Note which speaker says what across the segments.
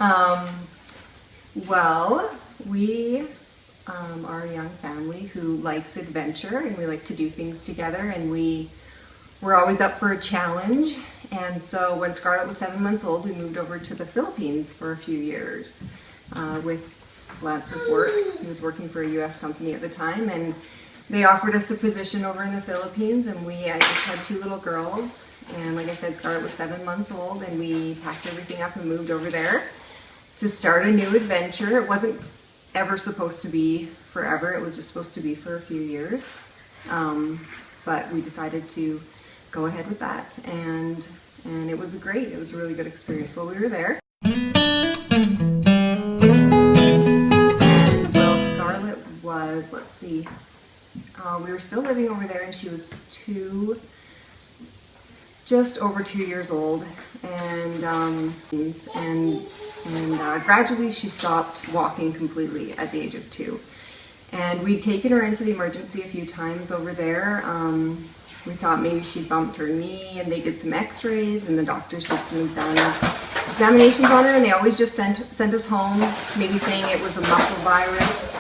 Speaker 1: Um, well, we are a young family who likes adventure, and we like to do things together, and we're always up for a challenge. And so when Scarlett was 7 months old, we moved over to the Philippines for a few years with Lance's work. He was working for a US company at the time, and they offered us a position over in the Philippines, and I just had 2 little girls. And like I said, Scarlett was 7 months old, and we packed everything up and moved over there to start a new adventure. It wasn't ever supposed to be forever. It was just supposed to be for a few years. But we decided to go ahead with that, and it was great. It was a really good experience while we were there. Well, Scarlett was, let's see, we were still living over there, and she was just over 2 years old, and gradually she stopped walking completely at the age of 2. And we'd taken her into the emergency a few times over there. We thought maybe she'd bumped her knee, and they did some x-rays, and the doctors did some examinations on her, and they always just sent us home, maybe saying it was a muscle virus.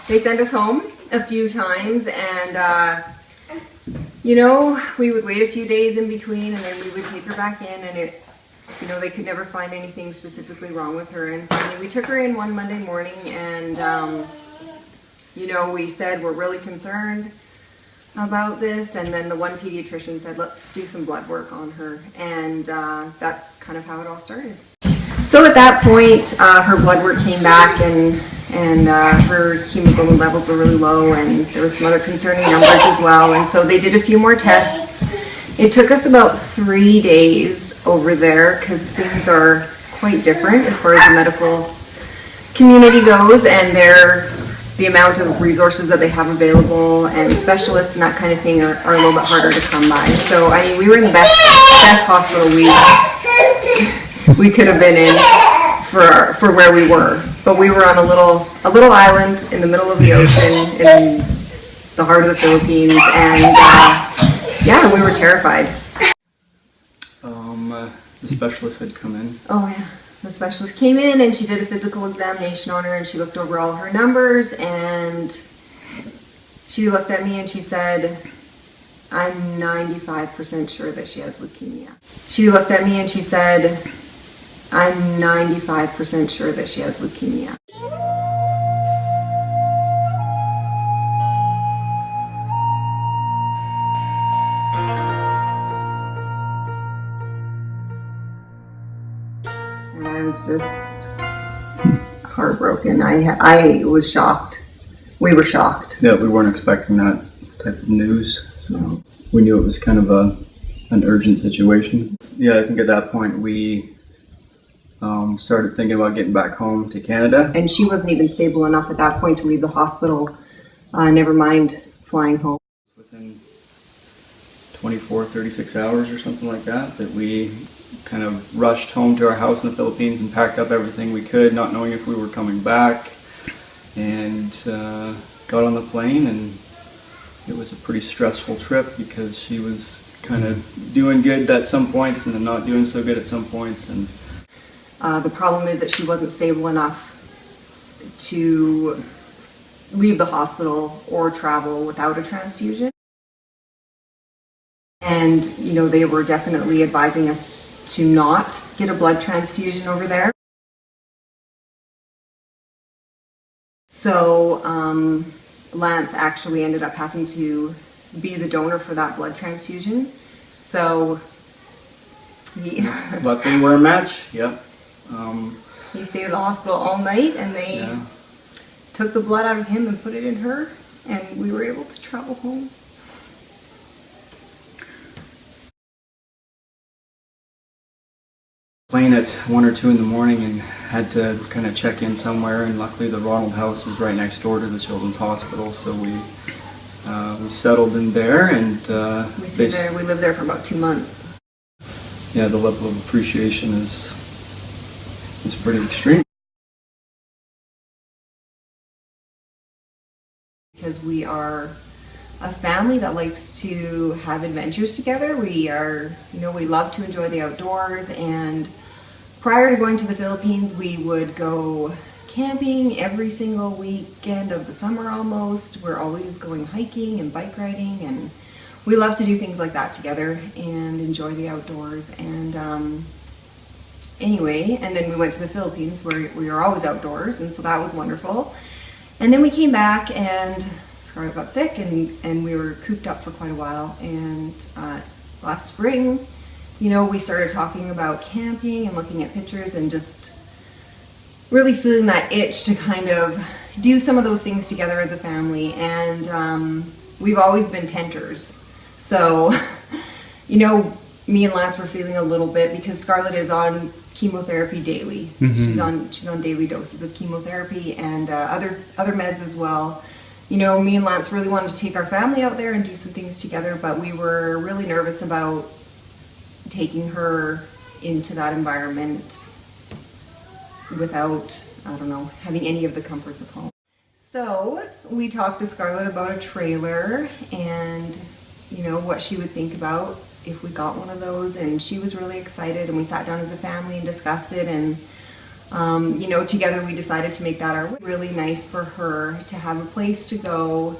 Speaker 1: They sent us home a few times, and you know, we would wait a few days in between, and then we would take her back in, and they could never find anything specifically wrong with her. And finally, we took her in one Monday morning, and we said we're really concerned about this, and then the one pediatrician said, let's do some blood work on her, and that's kind of how it all started. So at that point, her blood work came back, and her hemoglobin levels were really low, and there were some other concerning numbers as well, and so they did a few more tests. It took us about 3 days over there, because things are quite different as far as the medical community goes, and the amount of resources that they have available and specialists and that kind of thing are a little bit harder to come by. So I mean, we were in the best hospital we could have been in for where we were, but we were on a little island in the middle of the ocean in the heart of the Philippines, and yeah, we were terrified.
Speaker 2: The specialist had come in.
Speaker 1: Oh yeah, the specialist came in, and she did a physical examination on her, and she looked over all her numbers, and she looked at me and she said, I'm 95% sure that she has leukemia. She looked at me and she said, I'm 95% sure that she has leukemia. And I was just heartbroken. I was shocked. We were shocked.
Speaker 2: Yeah, we weren't expecting that type of news. So we knew it was kind of an urgent situation. Yeah, I think at that point we started thinking about getting back home to Canada.
Speaker 1: And she wasn't even stable enough at that point to leave the hospital, never mind flying home.
Speaker 2: Within 24, 36 hours or something like that we kind of rushed home to our house in the Philippines and packed up everything we could, not knowing if we were coming back, and got on the plane, and it was a pretty stressful trip because she was kind of doing good at some points and then not doing so good at some points. And
Speaker 1: the problem is that she wasn't stable enough to leave the hospital or travel without a transfusion. And, they were definitely advising us to not get a blood transfusion over there. So Lance actually ended up having to be the donor for that blood transfusion. So
Speaker 2: luckily we're a match. Yep.
Speaker 1: He stayed at the hospital all night, and they took the blood out of him and put it in her, and we were able to travel home.
Speaker 2: Plane at 1 or 2 in the morning and had to kind of check in somewhere, and luckily the Ronald House is right next door to the Children's Hospital, so we settled in there, and
Speaker 1: we lived there for about 2 months.
Speaker 2: Yeah, the level of appreciation is pretty extreme.
Speaker 1: Because we are a family that likes to have adventures together. We are, we love to enjoy the outdoors, and prior to going to the Philippines, we would go camping every single weekend of the summer almost. We're always going hiking and bike riding, and we love to do things like that together and enjoy the outdoors. And anyway, and then we went to the Philippines where we were always outdoors, and so that was wonderful. And then we came back and Scarlett got sick, and we were cooped up for quite a while. And last spring, we started talking about camping and looking at pictures and just really feeling that itch to kind of do some of those things together as a family. And we've always been tenters. So, me and Lance were feeling a little bit, because Scarlett is on chemotherapy daily. Mm-hmm. She's on daily doses of chemotherapy and other meds as well. Me and Lance really wanted to take our family out there and do some things together, but we were really nervous about taking her into that environment without, having any of the comforts of home. So we talked to Scarlett about a trailer and, what she would think about if we got one of those, and she was really excited, and we sat down as a family and discussed it, and together we decided to make that our way. Really nice for her to have a place to go,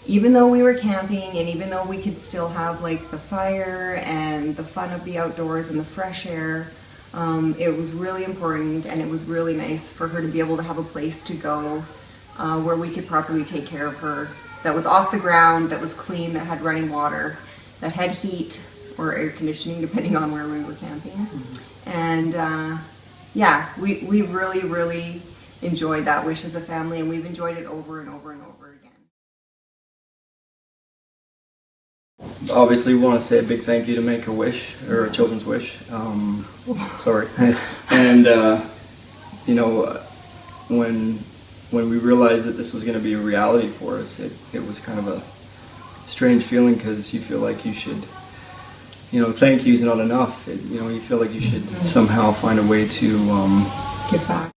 Speaker 1: even though we were camping, and even though we could still have like the fire and the fun of the outdoors and the fresh air. It was really important, and it was really nice for her to be able to have a place to go where we could properly take care of her, that was off the ground, that was clean, that had running water, that had heat or air conditioning depending on where we were camping. Mm-hmm. And we really, really enjoyed that wish as a family, and we've enjoyed it over and over and over again.
Speaker 2: Obviously, we want to say a big thank you to Make-A-Wish, or Children's Wish. Sorry. And when we realized that this was going to be a reality for us, it was kind of a strange feeling, because you feel like you should, thank you's not enough. You feel like you should somehow find a way to
Speaker 1: give back.